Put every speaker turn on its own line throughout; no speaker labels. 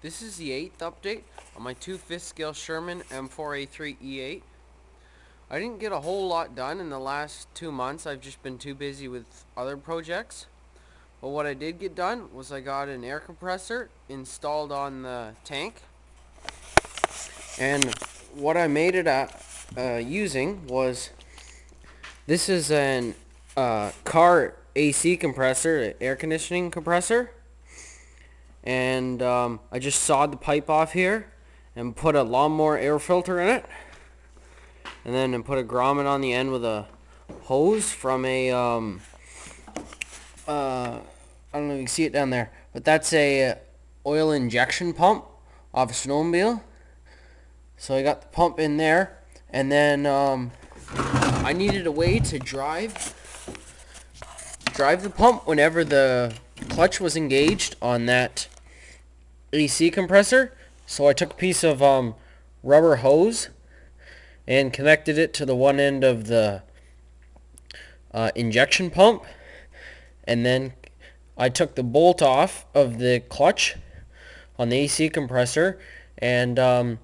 This is the 8th update on my 2/5 scale Sherman M4A3E8. I didn't get a whole lot done in the last 2 months. I've just been too busy with other projects. But what I did get done was I got an air compressor installed on the tank. And what I made it using was, this is an car AC compressor, air conditioning compressor. And I just sawed the pipe off here and put a lawnmower air filter in it, and then I put a grommet on the end with a hose from a I don't know if you can see it down there, but that's a oil injection pump off a snowmobile. So I got the pump in there, and then I needed a way to drive the pump whenever the clutch was engaged on that AC compressor. So I took a piece of rubber hose and connected it to the one end of the injection pump, and then I took the bolt off of the clutch on the AC compressor and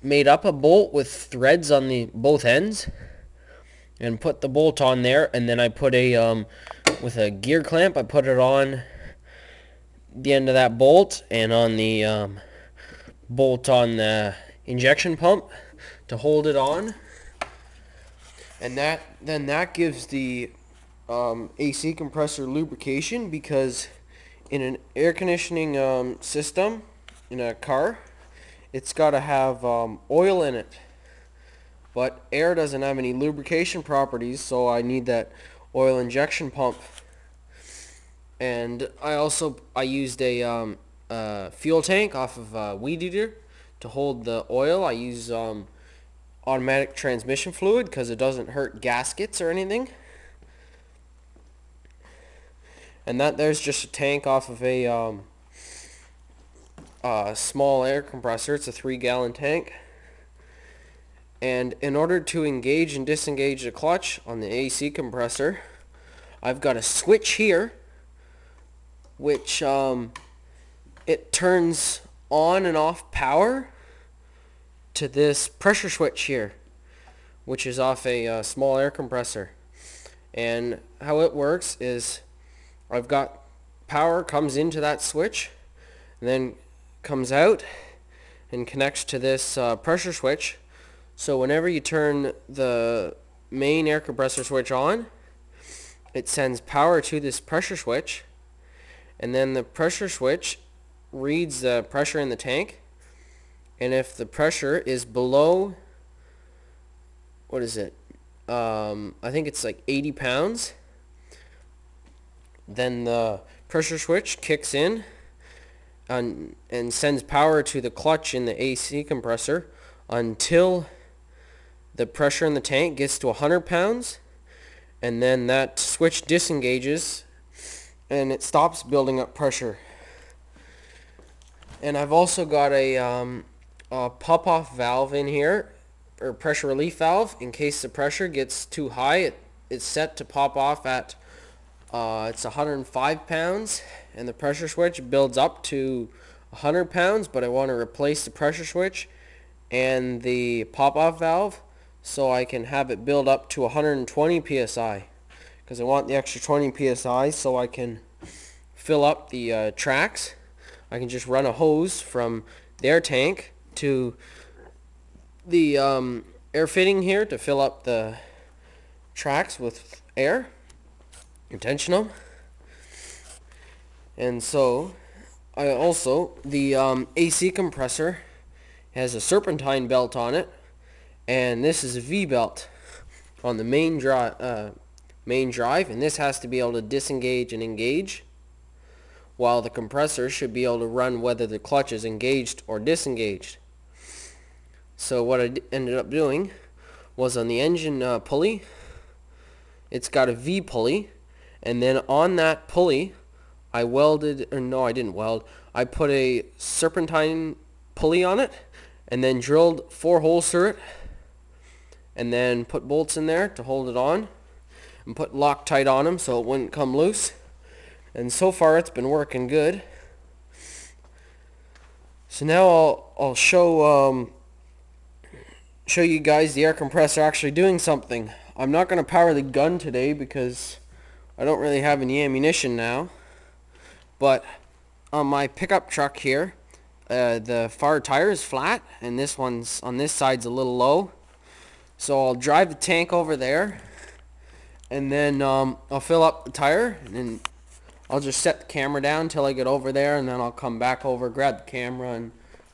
made up a bolt with threads on the both ends and put the bolt on there, and then I put a with a gear clamp, I put it on the end of that bolt and on the bolt on the injection pump to hold it on. And that gives the AC compressor lubrication, because in an air conditioning system in a car, it's got to have oil in it, but air doesn't have any lubrication properties, so I need that oil injection pump. And I used a fuel tank off of a weed eater to hold the oil. I use automatic transmission fluid because it doesn't hurt gaskets or anything. And there's just a tank off of a small air compressor. It's a 3-gallon tank. And in order to engage and disengage the clutch on the AC compressor, I've got a switch here, which it turns on and off power to this pressure switch here, which is off a small air compressor. And how it works is, I've got power comes into that switch and then comes out and connects to this pressure switch. So whenever you turn the main air compressor switch on, it sends power to this pressure switch, and then the pressure switch reads the pressure in the tank, and if the pressure is below, what is it, I think it's like 80 pounds, then the pressure switch kicks in and sends power to the clutch in the AC compressor until the pressure in the tank gets to 100 pounds, and then that switch disengages and it stops building up pressure. And I've also got a pop-off valve in here, or pressure relief valve, in case the pressure gets too high. It's set to pop off at it's 105 pounds, and the pressure switch builds up to 100 pounds, but I want to replace the pressure switch and the pop-off valve so I can have it build up to 120 psi, because I want the extra 20 psi so I can fill up the tracks. I can just run a hose from their tank to the air fitting here to fill up the tracks with air, intentional. And so the AC compressor has a serpentine belt on it, and this is a V-belt on the main drive, and this has to be able to disengage and engage, while the compressor should be able to run whether the clutch is engaged or disengaged. So what I ended up doing was, on the engine pulley, it's got a V pulley, and then on that pulley I put a serpentine pulley on it, and then drilled 4 holes through it, and then put bolts in there to hold it on, and put Loctite on them so it wouldn't come loose. And so far it's been working good. So now I'll show you guys the air compressor actually doing something. I'm not going to power the gun today because I don't really have any ammunition now. But on my pickup truck here, the far tire is flat, and this one's on this side's a little low. So I'll drive the tank over there, and then I'll fill up the tire, and then I'll just set the camera down until I get over there, and then I'll come back over, grab the camera, and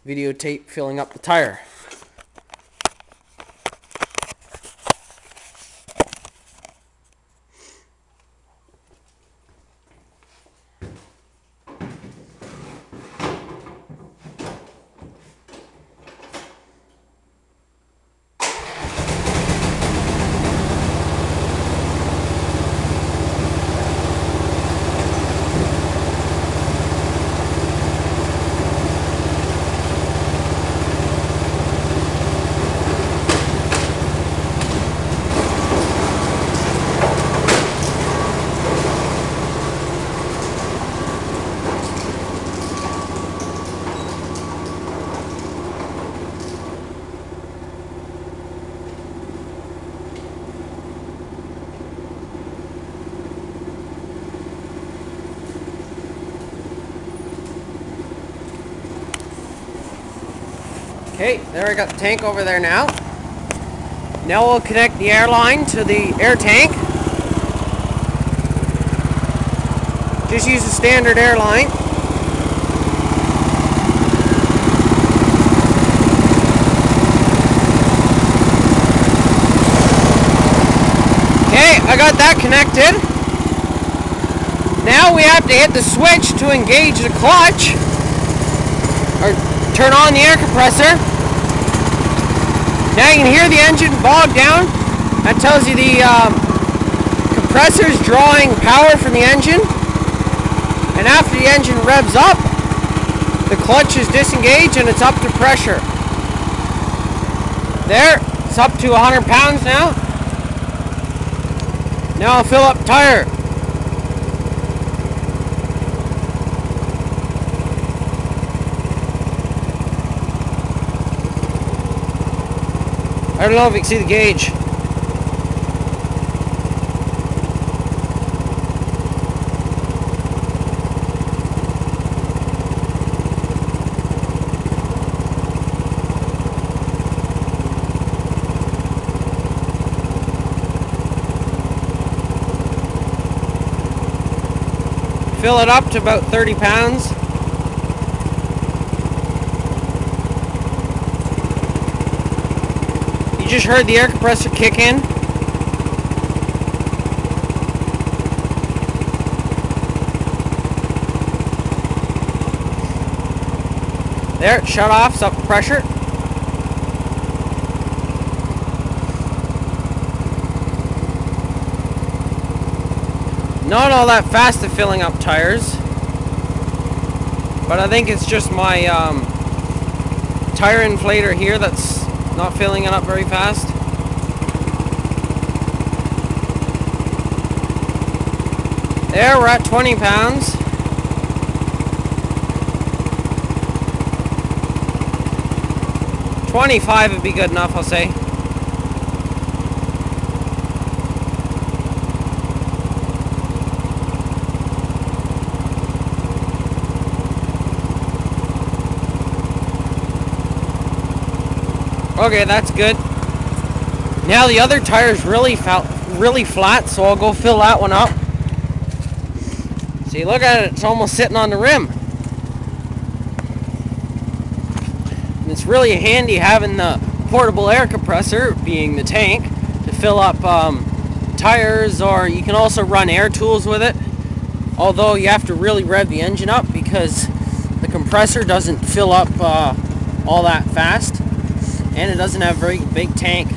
videotape filling up the tire. Okay, there I got the tank over there now. Now we'll connect the air line to the air tank. Just use a standard air line. Okay, I got that connected. Now we have to hit the switch to engage the clutch, or turn on the air compressor. Now you can hear the engine bog down. That tells you the compressor is drawing power from the engine. And after the engine revs up, the clutch is disengaged and it's up to pressure. There, it's up to 100 pounds now. Now I'll fill up tire. I don't know if you can see the gauge. Fill it up to about 30 pounds. You just heard the air compressor kick in. There, it shut off, it's up to pressure. Not all that fast at filling up tires, but I think it's just my tire inflator here that's not filling it up very fast. There, we're at 20 pounds. $25 would be good enough, I'll say. Okay, that's good. Now the other tire is really flat, so I'll go fill that one up. See, look at it, it's almost sitting on the rim. And it's really handy having the portable air compressor, being the tank, to fill up tires, or you can also run air tools with it. Although you have to really rev the engine up because the compressor doesn't fill up all that fast. And it doesn't have a very big tank.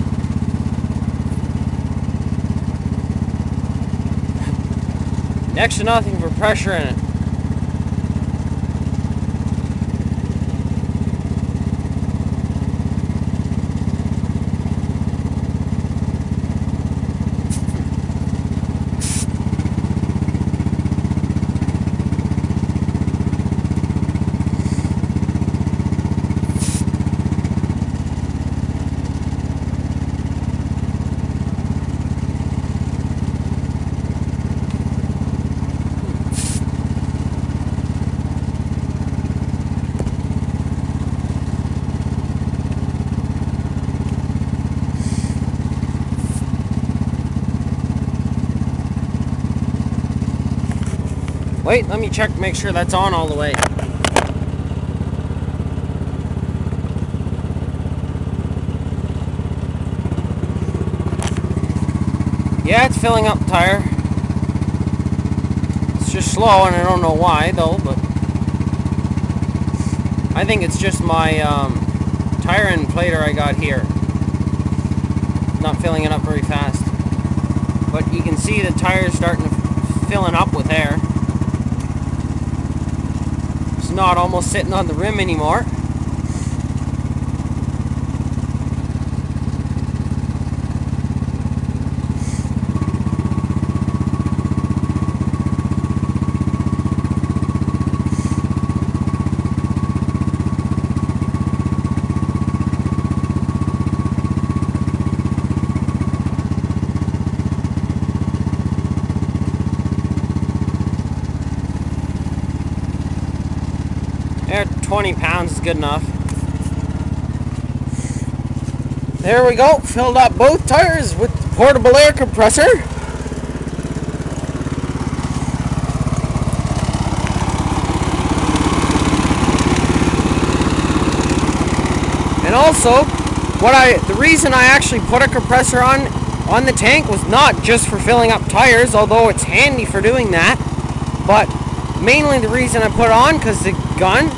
Next to nothing for pressure in it. Wait, let me check, make sure that's on all the way. Yeah, it's filling up the tire. It's just slow, and I don't know why, though, but I think it's just my tire inflator I got here. Not filling it up very fast. But you can see the tire's starting to filling up with air. It's not almost sitting on the rim anymore. There, 20 pounds is good enough. There we go, filled up both tires with the portable air compressor. And also, the reason I actually put a compressor on the tank was not just for filling up tires, although it's handy for doing that, but mainly the reason I put it on because the gun,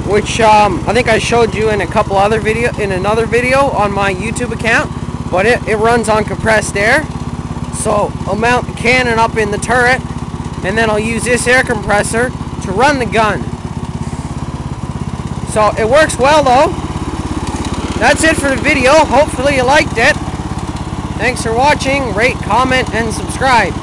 which I think I showed you in another video on my YouTube account, but it runs on compressed air. So I'll mount the cannon up in the turret, and then I'll use this air compressor to run the gun. So it works well though. That's it for the video. Hopefully you liked it. Thanks for watching. Rate, comment, and subscribe.